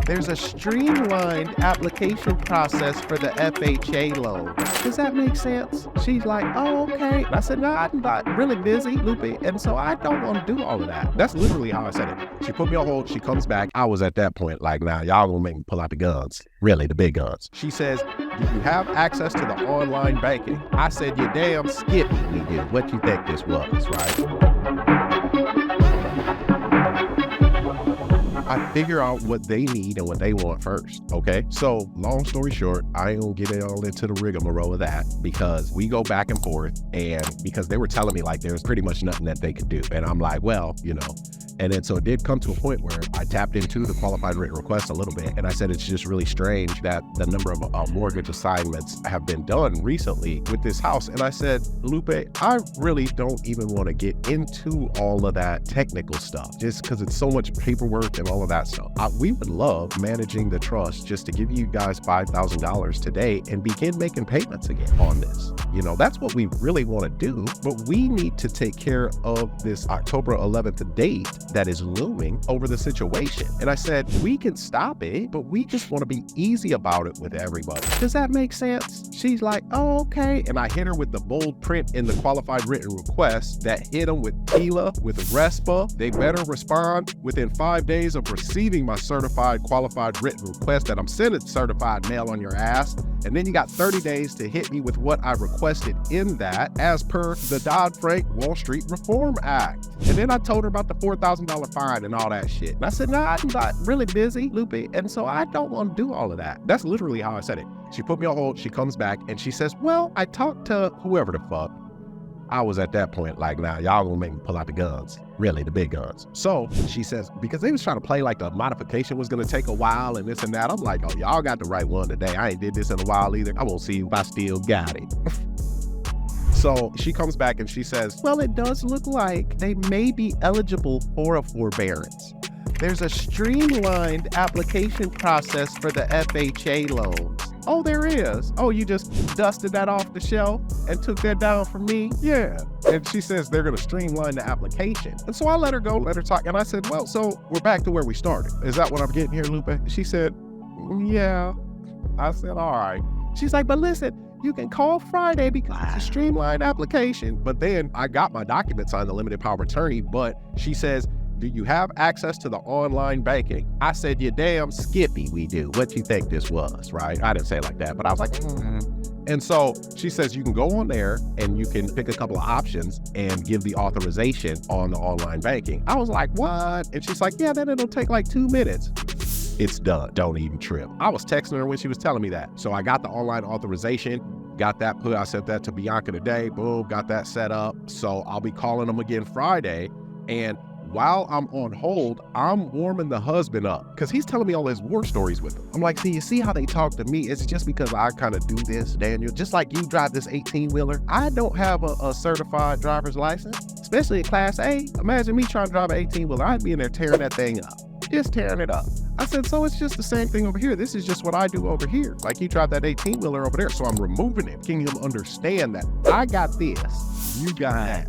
There's a streamlined application process for the FHA loan. Does that make sense? She's like, oh, okay. And I said, no, I'm not really busy, Lupe, and so I don't want to do all of that. That's literally how I said it. She put me on hold. She comes back. I was at that point like, now y'all gonna make me pull out the guns. Really, the big guns. She says, do you have access to the online banking? I said, you damn skippy we do. What you think this was, right? I figure out what they need and what they want first, okay? So long story short, I ain't gonna get it all into the rigmarole of that because we go back and forth, and because they were telling me like there's pretty much nothing that they could do. And I'm like, well, you know. And then so it did come to a point where I tapped into the qualified written request a little bit, and I said it's just really strange that the number of mortgage assignments have been done recently with this house. And I said, Lupe, I really don't even want to get into all of that technical stuff just because it's so much paperwork and all of that stuff. We would love managing the trust just to give you guys $5,000 today and begin making payments again on this. You know, that's what we really want to do, but we need to take care of this October 11th date that is looming over the situation. And I said, we can stop it, but we just want to be easy about it with everybody. Does that make sense? She's like, oh, okay. And I hit her with the bold print in the qualified written request that hit them with TILA, with RESPA. They better respond within 5 days of receiving my certified qualified written request that I'm sending certified mail on your ass. And then you got 30 days to hit me with what I requested in that as per the Dodd-Frank Wall Street Reform Act. And then I told her about the $4,000 fine and all that shit. And I said, no, I'm not really busy, Lupe, and so I don't want to do all of that. That's literally how I said it. She put me on hold. She comes back and she says, well, I talked to whoever the fuck. I was at that point like, now y'all gonna make me pull out the guns. Really, the big guns. So she says, because they was trying to play like the modification was gonna take a while and this and that. I'm like, oh, y'all got the right one today. I ain't did this in a while either. I won't see if I still got it. So she comes back and she says, well, it does look like they may be eligible for a forbearance. There's a streamlined application process for the FHA loans. Oh, there is. Oh, you just dusted that off the shelf and took that down from me? Yeah. And she says they're going to streamline the application. And so I let her go, let her talk. And I said, well, so we're back to where we started. Is that what I'm getting here, Lupe? She said, yeah. I said, all right. She's like, but listen, you can call Friday because it's a streamlined application. But then I got my documents on the limited power of attorney, but she says, do you have access to the online banking? I said, you damn skippy we do. What you think this was, right? I didn't say it like that, but I was like, And so she says you can go on there and you can pick a couple of options and give the authorization on the online banking. I was like, what? And she's like, yeah, then it'll take like 2 minutes. It's done. Don't even trip. I was texting her when she was telling me that. So I got the online authorization, got that put. I sent that to Bianca today. Boom, got that set up. So I'll be calling them again Friday. And while I'm on hold, I'm warming the husband up because he's telling me all his war stories with him. I'm like, see, you see how they talk to me? It's just because I kind of do this, Daniel. Just like you drive this 18-wheeler. I don't have a certified driver's license, especially a Class A. Imagine me trying to drive an 18-wheeler. I'd be in there tearing that thing up. Just tearing it up. I said, so it's just the same thing over here. This is just what I do over here. Like you drive that 18-wheeler over there. So I'm removing it, making him understand that I got this, you got that.